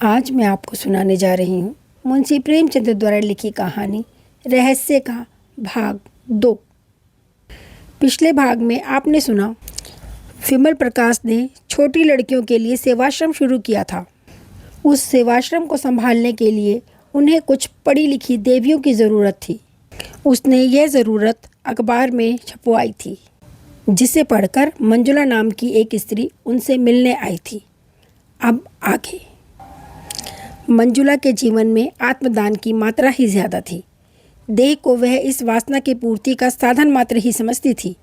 आज मैं आपको सुनाने जा रही हूँ मुंशी प्रेमचंद द्वारा लिखी कहानी रहस्य का भाग 2। पिछले भाग में आपने सुना विमल प्रकाश ने छोटी लड़कियों के लिए सेवाश्रम शुरू किया था। उस सेवाश्रम को संभालने के लिए उन्हें कुछ पढ़ी लिखी देवियों की ज़रूरत थी। उसने यह ज़रूरत अखबार में छपवाई थी, जिसे पढ़कर मंजुला नाम की एक स्त्री उनसे मिलने आई थी। अब आगे। मंजुला के जीवन में आत्मदान की मात्रा ही ज़्यादा थी। देह को वह इस वासना की पूर्ति का साधन मात्र ही समझती थी।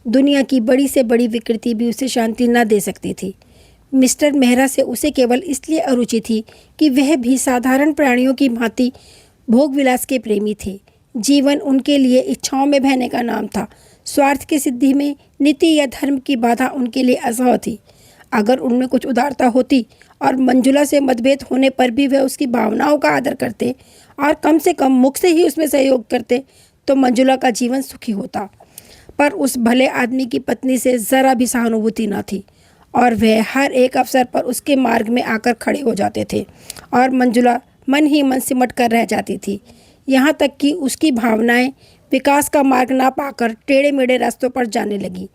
दुनिया की बड़ी से बड़ी विकृति भी उसे शांति न दे सकती थी। मिस्टर मेहरा से उसे केवल इसलिए अरुचि थी कि वह भी साधारण प्राणियों की भांति भोग विलास के प्रेमी थे। जीवन उनके लिए इच्छाओं में बहने का नाम था। स्वार्थ की सिद्धि में नीति या धर्म की बाधा उनके लिए असह्य थी। अगर उनमें कुछ उदारता होती और मंजुला से मतभेद होने पर भी वह उसकी भावनाओं का आदर करते और कम से कम मुख से ही उसमें सहयोग करते, तो मंजुला का जीवन सुखी होता। पर उस भले आदमी की पत्नी से ज़रा भी सहानुभूति न थी और वह हर एक अवसर पर उसके मार्ग में आकर खड़े हो जाते थे और मंजुला मन ही मन सिमट कर रह जाती थी। यहाँ तक कि उसकी भावनाएं विकास का मार्ग ना पाकर टेढ़े मेढ़े रास्तों पर जाने लगी।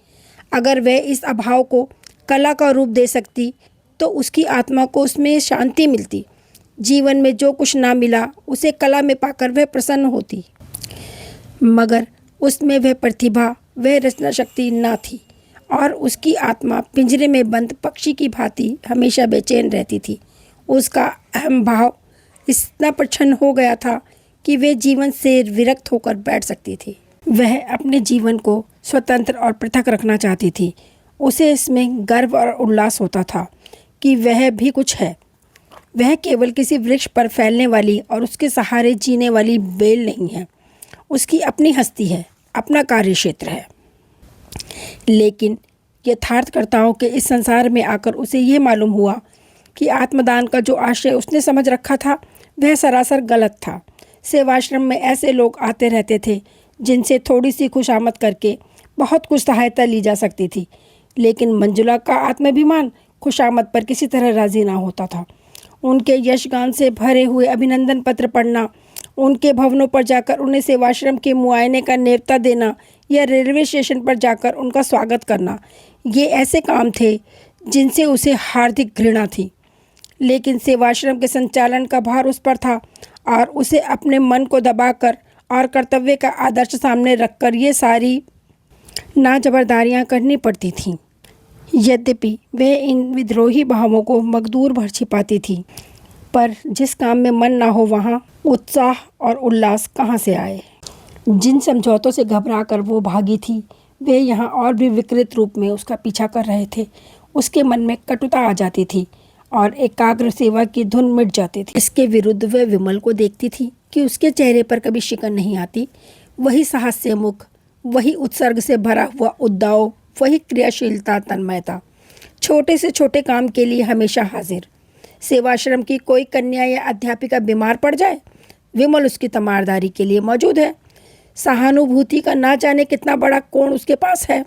अगर वह इस अभाव को कला का रूप दे सकती तो उसकी आत्मा को उसमें शांति मिलती। जीवन में जो कुछ ना मिला उसे कला में पाकर वह प्रसन्न होती, मगर उसमें वह प्रतिभा, वह रचना शक्ति ना थी और उसकी आत्मा पिंजरे में बंद पक्षी की भांति हमेशा बेचैन रहती थी। उसका अहम भाव इतना प्रच्छन्न हो गया था कि वह जीवन से विरक्त होकर बैठ सकती थी। वह अपने जीवन को स्वतंत्र और पृथक रखना चाहती थी। उसे इसमें गर्व और उल्लास होता था कि वह भी कुछ है। वह केवल किसी वृक्ष पर फैलने वाली और उसके सहारे जीने वाली बेल नहीं है। उसकी अपनी हस्ती है, अपना कार्यक्षेत्र है। लेकिन यथार्थकर्ताओं के इस संसार में आकर उसे ये मालूम हुआ कि आत्मदान का जो आशय उसने समझ रखा था वह सरासर गलत था। सेवाश्रम में ऐसे लोग आते रहते थे जिनसे थोड़ी सी खुशामद करके बहुत कुछ सहायता ली जा सकती थी, लेकिन मंजुला का आत्माभिमान खुशामद पर किसी तरह राजी ना होता था। उनके यशगान से भरे हुए अभिनंदन पत्र पढ़ना, उनके भवनों पर जाकर उन्हें सेवाश्रम के मुआयने का न्योता देना या रेलवे स्टेशन पर जाकर उनका स्वागत करना, ये ऐसे काम थे जिनसे उसे हार्दिक घृणा थी। लेकिन सेवाश्रम के संचालन का भार उस पर था और उसे अपने मन को दबाकर और कर्तव्य का आदर्श सामने रखकर ये सारी नाजबरदारियाँ करनी पड़ती थीं। यद्यपि वह इन विद्रोही भावों को मकदूर भर छिपाती थी, पर जिस काम में मन ना हो वहाँ उत्साह और उल्लास कहाँ से आए। जिन समझौतों से घबराकर वो भागी थी वे यहाँ और भी विकृत रूप में उसका पीछा कर रहे थे। उसके मन में कटुता आ जाती थी और एकाग्र सेवा की धुन मिट जाती थी। इसके विरुद्ध वह विमल को देखती थी कि उसके चेहरे पर कभी शिकन नहीं आती। वही साहस से मुख, वही उत्सर्ग से भरा हुआ उद्दाव, वही क्रियाशीलता, तन्मयता। छोटे से छोटे काम के लिए हमेशा हाजिर। सेवाश्रम की कोई कन्या या अध्यापिका बीमार पड़ जाए, विमल उसकी तमारदारी के लिए मौजूद है। सहानुभूति का ना जाने कितना बड़ा कोण उसके पास है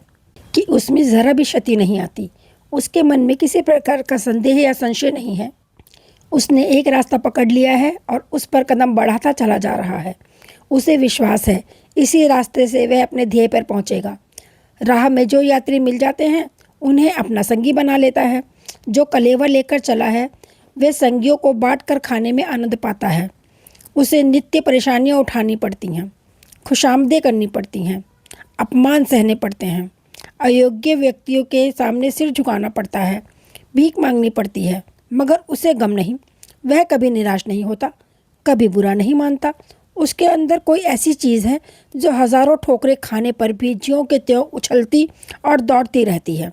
कि उसमें ज़रा भी क्षति नहीं आती। उसके मन में किसी प्रकार का संदेह या संशय नहीं है। उसने एक रास्ता पकड़ लिया है और उस पर कदम बढ़ाता चला जा रहा है। उसे विश्वास है इसी रास्ते से वह अपने ध्येय पर पहुंचेगा। राह में जो यात्री मिल जाते हैं उन्हें अपना संगी बना लेता है। जो कलेवर लेकर चला है वह संगियों को बांट कर खाने में आनंद पाता है। उसे नित्य परेशानियां उठानी पड़ती हैं, खुशामदें करनी पड़ती हैं, अपमान सहने पड़ते हैं, अयोग्य व्यक्तियों के सामने सिर झुकाना पड़ता है, भीख मांगनी पड़ती है, मगर उसे गम नहीं। वह कभी निराश नहीं होता, कभी बुरा नहीं मानता। उसके अंदर कोई ऐसी चीज़ है जो हज़ारों ठोकरें खाने पर भी ज्यों के त्यों उछलती और दौड़ती रहती है।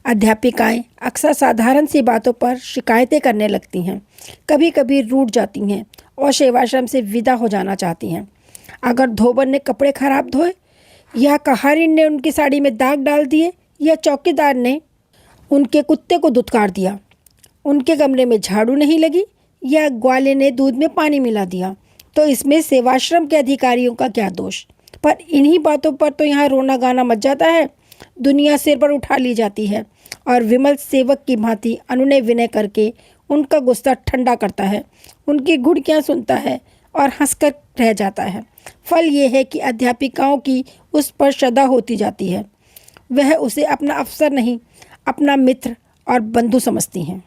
अध्यापिकाएं अक्सर साधारण सी बातों पर शिकायतें करने लगती हैं, कभी कभी रूठ जाती हैं और सेवाश्रम से विदा हो जाना चाहती हैं। अगर धोबन ने कपड़े खराब धोए या कहारिन ने उनकी साड़ी में दाग डाल दिए या चौकीदार ने उनके कुत्ते को दुत्कार दिया, उनके कमरे में झाड़ू नहीं लगी या ग्वाले ने दूध में पानी मिला दिया, तो इसमें सेवाश्रम के अधिकारियों का क्या दोष। पर इन्हीं बातों पर तो यहाँ रोना गाना मच जाता है। दुनिया सिर पर उठा ली जाती है और विमल सेवक की भांति अनुनय विनय करके उनका गुस्सा ठंडा करता है, उनकी घुड़कियाँ सुनता है और हंसकर रह जाता है। फल ये है कि अध्यापिकाओं की उस पर श्रद्धा होती जाती है। वह उसे अपना अफसर नहीं, अपना मित्र और बंधु समझती हैं।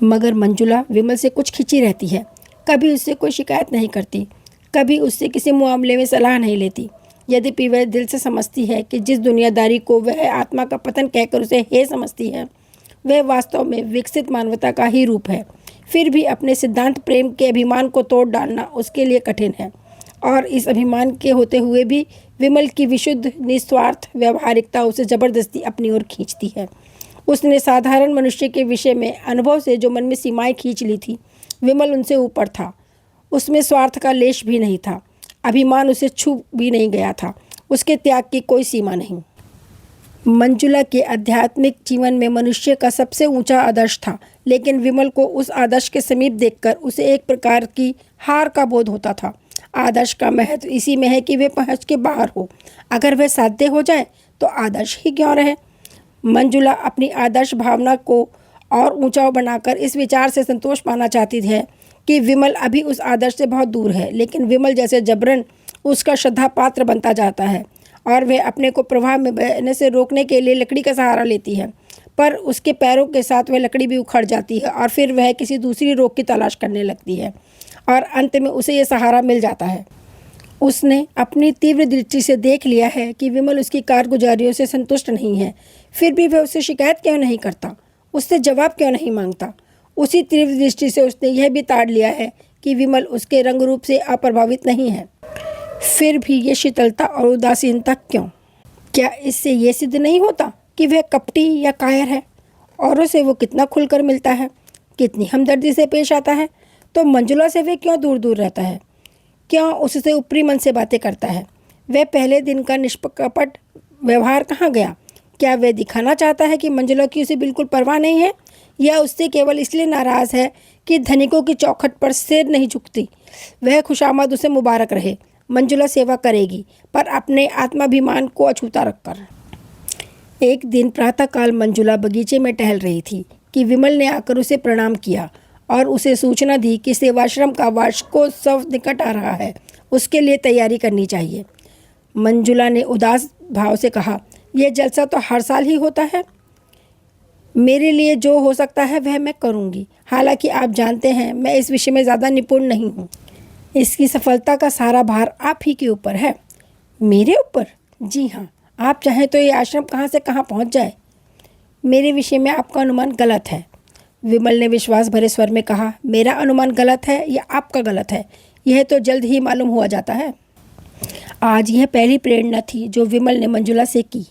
मगर मंजुला विमल से कुछ खिंची रहती है। कभी उससे कोई शिकायत नहीं करती, कभी उससे किसी मामले में सलाह नहीं लेती। यद्यपि वह दिल से समझती है कि जिस दुनियादारी को वह आत्मा का पतन कहकर उसे हे समझती है, वह वास्तव में विकसित मानवता का ही रूप है। फिर भी अपने सिद्धांत प्रेम के अभिमान को तोड़ डालना उसके लिए कठिन है, और इस अभिमान के होते हुए भी विमल की विशुद्ध निस्वार्थ व्यवहारिकता उसे जबरदस्ती अपनी ओर खींचती है। उसने साधारण मनुष्य के विषय में अनुभव से जो मन में सीमाएं खींच ली थी, विमल उनसे ऊपर था। उसमें स्वार्थ का लेश भी नहीं था, अभिमान उसे छू भी नहीं गया था, उसके त्याग की कोई सीमा नहीं। मंजुला के आध्यात्मिक जीवन में मनुष्य का सबसे ऊंचा आदर्श था, लेकिन विमल को उस आदर्श के समीप देखकर उसे एक प्रकार की हार का बोध होता था। आदर्श का महत्व इसी में है कि वे पहुँच के बाहर हो। अगर वह साध्य हो जाए तो आदर्श ही क्यों रहे। मंजुला अपनी आदर्श भावना को और ऊंचा बनाकर इस विचार से संतोष पाना चाहती है कि विमल अभी उस आदर्श से बहुत दूर है, लेकिन विमल जैसे जबरन उसका श्रद्धा पात्र बनता जाता है और वह अपने को प्रवाह में बहने से रोकने के लिए लकड़ी का सहारा लेती है, पर उसके पैरों के साथ वह लकड़ी भी उखड़ जाती है और फिर वह किसी दूसरी रोक की तलाश करने लगती है और अंत में उसे यह सहारा मिल जाता है। उसने अपनी तीव्र दृष्टि से देख लिया है कि विमल उसकी कारगुजारियों से संतुष्ट नहीं है, फिर भी वह उससे शिकायत क्यों नहीं करता, उससे जवाब क्यों नहीं मांगता। उसी तीव्र दृष्टि से उसने यह भी ताड़ लिया है कि विमल उसके रंग रूप से अप्रभावित नहीं है। फिर भी ये शीतलता और उदासीनता क्यों? क्या इससे ये सिद्ध नहीं होता कि वह कपटी या कायर है? औरों से वो कितना खुलकर मिलता है, कितनी हमदर्दी से पेश आता है, तो मंजुला से वह क्यों दूर दूर रहता है, क्यों उससे ऊपरी मन से बातें करता है? वह पहले दिन का निष्कपट व्यवहार कहाँ गया? क्या वह दिखाना चाहता है कि मंजुला की उसे बिल्कुल परवाह नहीं है, या उससे केवल इसलिए नाराज़ है कि धनिकों की चौखट पर सिर नहीं झुकती? वह खुशामद उसे मुबारक रहे, मंजुला सेवा करेगी, पर अपने आत्माभिमान को अछूता रखकर। एक दिन प्रातःकाल मंजुला बगीचे में टहल रही थी कि विमल ने आकर उसे प्रणाम किया और उसे सूचना दी कि सेवाश्रम का वार्षिकोत्सव निकट आ रहा है, उसके लिए तैयारी करनी चाहिए। मंजुला ने उदास भाव से कहा, यह जलसा तो हर साल ही होता है। मेरे लिए जो हो सकता है वह मैं करूँगी। हालांकि आप जानते हैं मैं इस विषय में ज़्यादा निपुण नहीं हूँ। इसकी सफलता का सारा भार आप ही के ऊपर है। मेरे ऊपर? जी हाँ, आप चाहें तो ये आश्रम कहाँ से कहाँ पहुँच जाए। मेरे विषय में आपका अनुमान गलत है, विमल ने विश्वास भरे स्वर में कहा। मेरा अनुमान गलत है या आपका गलत है, यह तो जल्द ही मालूम हुआ जाता है। आज यह पहली प्रेरणा थी जो विमल ने मंजुला से की।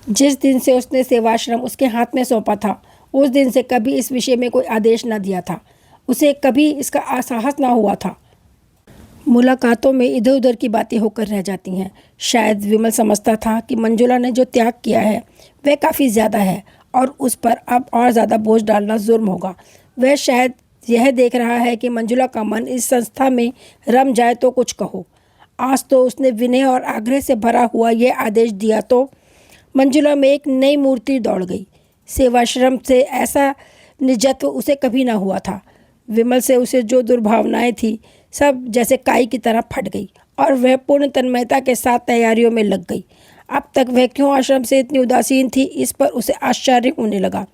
जिस दिन से उसने सेवाश्रम उसके हाथ में सौंपा था, उस दिन से कभी इस विषय में कोई आदेश न दिया था। उसे कभी इसका साहस न हुआ था। मुलाकातों में इधर उधर की बातें होकर रह जाती हैं। शायद विमल समझता था कि मंजुला ने जो त्याग किया है वह काफ़ी ज़्यादा है और उस पर अब और ज़्यादा बोझ डालना जुर्म होगा। वह शायद यह देख रहा है कि मंजुला का मन इस संस्था में रम जाए तो कुछ कहो। आज तो उसने विनय और आग्रह से भरा हुआ यह आदेश दिया तो मंजुला में एक नई मूर्ति दौड़ गई। सेवाश्रम से ऐसा निजत्व उसे कभी ना हुआ था। विमल से उसे जो दुर्भावनाएं थी सब जैसे काई की तरह फट गई और वह पूर्ण तन्मयता के साथ तैयारियों में लग गई। अब तक वह क्यों आश्रम से इतनी उदासीन थी, इस पर उसे आश्चर्य होने लगा।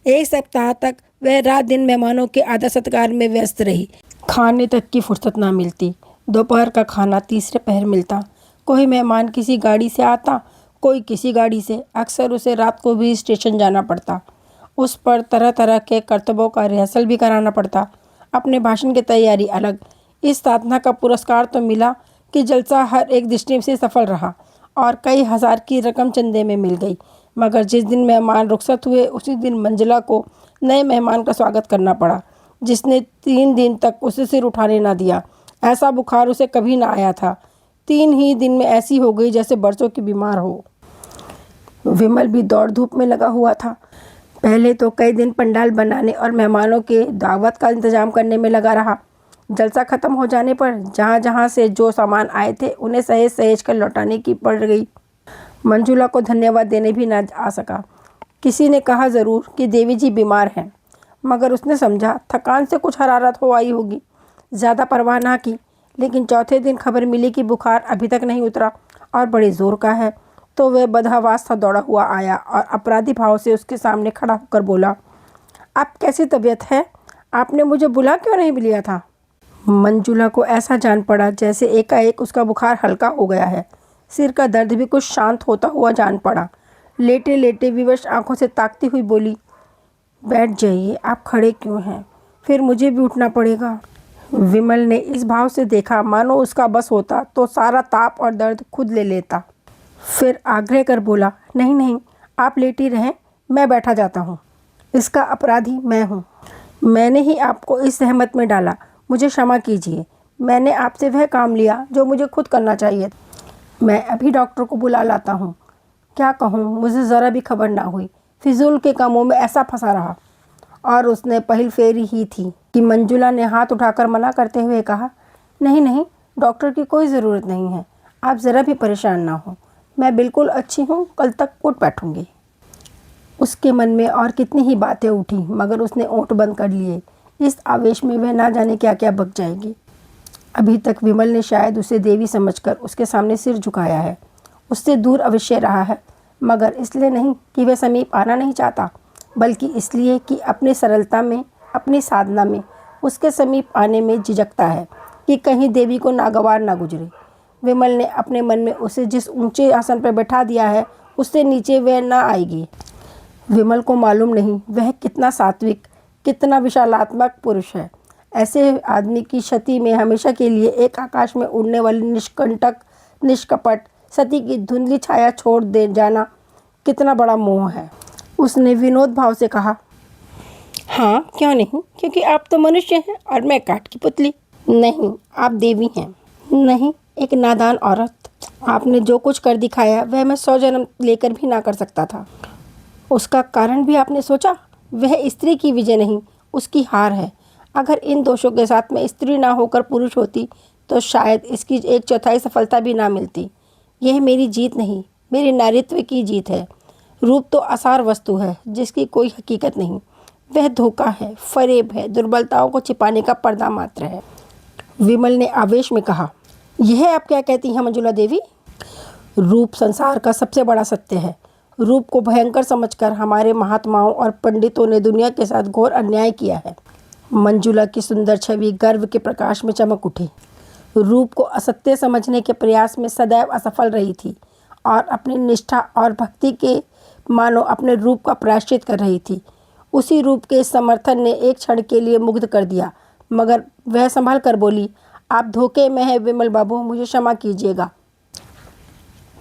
एक सप्ताह तक वह रात दिन मेहमानों के आदर सत्कार में व्यस्त रही। खाने तक की फुर्सत ना मिलती। दोपहर का खाना तीसरे पहर मिलता। कोई मेहमान किसी गाड़ी से आता, कोई किसी गाड़ी से। अक्सर उसे रात को भी स्टेशन जाना पड़ता। उस पर तरह तरह के कर्तव्यों का रिहर्सल भी कराना पड़ता। अपने भाषण की तैयारी अलग। इस साधना का पुरस्कार तो मिला कि जलसा हर एक दृष्टि से सफल रहा और कई हजार की रकम चंदे में मिल गई। मगर जिस दिन मेहमान रुखसत हुए उसी दिन मंजुला को नए मेहमान का स्वागत करना पड़ा, जिसने 3 दिन तक उसे सिर उठाने ना दिया। ऐसा बुखार उसे कभी ना आया था। 3 ही दिन में ऐसी हो गई जैसे बरसों की बीमार हो। विमल भी दौड़ धूप में लगा हुआ था। पहले तो कई दिन पंडाल बनाने और मेहमानों के दावत का इंतजाम करने में लगा रहा। जलसा खत्म हो जाने पर जहाँ जहाँ से जो सामान आए थे उन्हें सहेज सहेज कर लौटाने की पड़ गई। मंजुला को धन्यवाद देने भी न आ सका। किसी ने कहा ज़रूर कि देवी जी बीमार हैं। मगर उसने समझा थकान से कुछ हरारत हो आई होगी। ज़्यादा परवाह ना की। लेकिन चौथे दिन खबर मिली कि बुखार अभी तक नहीं उतरा और बड़े ज़ोर का है। तो वह बदहवास सा दौड़ा हुआ आया और अपराधी भाव से उसके सामने खड़ा होकर बोला, आप कैसी तबीयत है? आपने मुझे बुला क्यों नहीं लिया था? मंजुला को ऐसा जान पड़ा जैसे एकाएक उसका बुखार हल्का हो गया है। सिर का दर्द भी कुछ शांत होता हुआ जान पड़ा। लेटे लेटे विवश आंखों से ताकती हुई बोली, बैठ जाइए, आप खड़े क्यों हैं? फिर मुझे भी उठना पड़ेगा। विमल ने इस भाव से देखा मानो उसका बस होता तो सारा ताप और दर्द खुद ले लेता। फिर आग्रह कर बोला, नहीं नहीं, आप लेटी रहें, मैं बैठा जाता हूँ। इसका अपराधी मैं हूँ। मैंने ही आपको इस सहमत में डाला, मुझे क्षमा कीजिए। मैंने आपसे वह काम लिया जो मुझे खुद करना चाहिए। मैं अभी डॉक्टर को बुला लाता हूँ। क्या कहूँ, मुझे ज़रा भी खबर ना हुई। फिजूल के कामों में ऐसा फंसा रहा। और उसने पहल फेरी ही थी कि मंजुला ने हाथ उठाकर मना करते हुए कहा, नहीं नहीं, डॉक्टर की कोई ज़रूरत नहीं है। आप ज़रा भी परेशान ना हो, मैं बिल्कुल अच्छी हूँ, कल तक उठ बैठूँगी। उसके मन में और कितनी ही बातें उठी, मगर उसने ओंठ बंद कर लिए। इस आवेश में वह ना जाने क्या क्या बक जाएगी। अभी तक विमल ने शायद उसे देवी समझकर उसके सामने सिर झुकाया है, उससे दूर अवश्य रहा है, मगर इसलिए नहीं कि वह समीप आना नहीं चाहता, बल्कि इसलिए कि अपनी सरलता में, अपनी साधना में उसके समीप आने में झिझकता है कि कहीं देवी को नागवार ना गुजरे। विमल ने अपने मन में उसे जिस ऊंचे आसन पर बैठा दिया है, उससे नीचे वह ना आएगी। विमल को मालूम नहीं वह कितना सात्विक, कितना विशालात्मक पुरुष है। ऐसे आदमी की क्षति में हमेशा के लिए एक आकाश में उड़ने वाली निष्कंटक, निष्कपट सती की धुंधली छाया छोड़ दे जाना कितना बड़ा मोह है। उसने विनोद भाव से कहा, हाँ क्यों नहीं, क्योंकि आप तो मनुष्य हैं और मैं काठ की पुतली। नहीं, आप देवी हैं। नहीं, एक नादान औरत। आपने जो कुछ कर दिखाया वह मैं 100 जन्म लेकर भी ना कर सकता था। उसका कारण भी आपने सोचा? वह स्त्री की विजय नहीं, उसकी हार है। अगर इन दोषों के साथ मैं स्त्री ना होकर पुरुष होती तो शायद इसकी 1/4 सफलता भी ना मिलती। यह मेरी जीत नहीं, मेरे नारीत्व की जीत है। रूप तो आसार वस्तु है जिसकी कोई हकीकत नहीं। वह धोखा है, फरेब है, दुर्बलताओं को छिपाने का पर्दा मात्र है। विमल ने आवेश में कहा, यह आप क्या कहती हैं मंजुला देवी? रूप संसार का सबसे बड़ा सत्य है। रूप को भयंकर समझकर हमारे महात्माओं और पंडितों ने दुनिया के साथ घोर अन्याय किया है। मंजुला की सुंदर छवि गर्व के प्रकाश में चमक उठी। रूप को असत्य समझने के प्रयास में सदैव असफल रही थी और अपनी निष्ठा और भक्ति के मानो अपने रूप का प्रायश्चित कर रही थी। उसी रूप के समर्थन ने एक क्षण के लिए मुग्ध कर दिया, मगर वह संभल कर बोली, आप धोखे में हैं विमल बाबू, मुझे क्षमा कीजिएगा।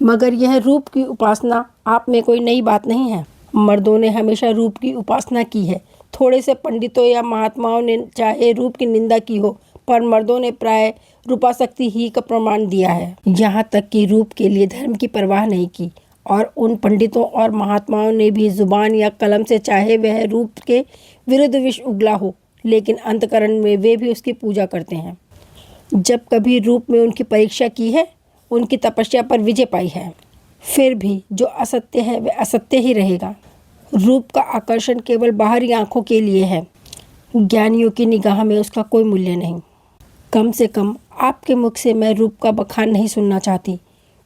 मगर यह रूप की उपासना आप में कोई नई बात नहीं है। मर्दों ने हमेशा रूप की उपासना की है। थोड़े से पंडितों या महात्माओं ने चाहे रूप की निंदा की हो, पर मर्दों ने प्राय रूपासक्ति ही का प्रमाण दिया है। यहाँ तक कि रूप के लिए धर्म की परवाह नहीं की। और उन पंडितों और महात्माओं ने भी जुबान या कलम से चाहे वह रूप के विरुद्ध विष उगला हो, लेकिन अंतकरण में वे भी उसकी पूजा करते हैं। जब कभी रूप में उनकी परीक्षा की है, उनकी तपस्या पर विजय पाई है। फिर भी जो असत्य है वह असत्य ही रहेगा। रूप का आकर्षण केवल बाहरी आंखों के लिए है। ज्ञानियों की निगाह में उसका कोई मूल्य नहीं। कम से कम आपके मुख से मैं रूप का बखान नहीं सुनना चाहती,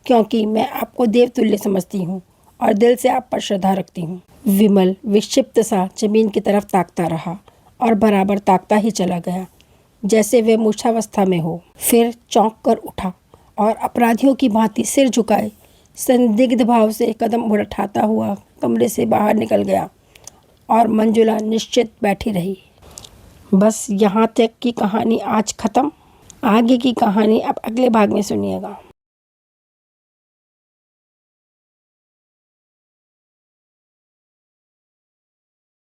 क्योंकि मैं आपको देवतुल्य समझती हूँ और दिल से आप पर श्रद्धा रखती हूँ। विमल विक्षिप्त सा जमीन की तरफ ताकता रहा और बराबर ताकता ही चला गया, जैसे वह मूर्छावस्था में हो। फिर चौंक कर उठा और अपराधियों की भांति सिर झुकाए संदिग्ध भाव से कदम उठाता हुआ कमरे से बाहर निकल गया और मंजुला निश्चित बैठी रही। बस यहाँ तक की कहानी आज ख़त्म। आगे की कहानी अब अगले भाग में सुनिएगा।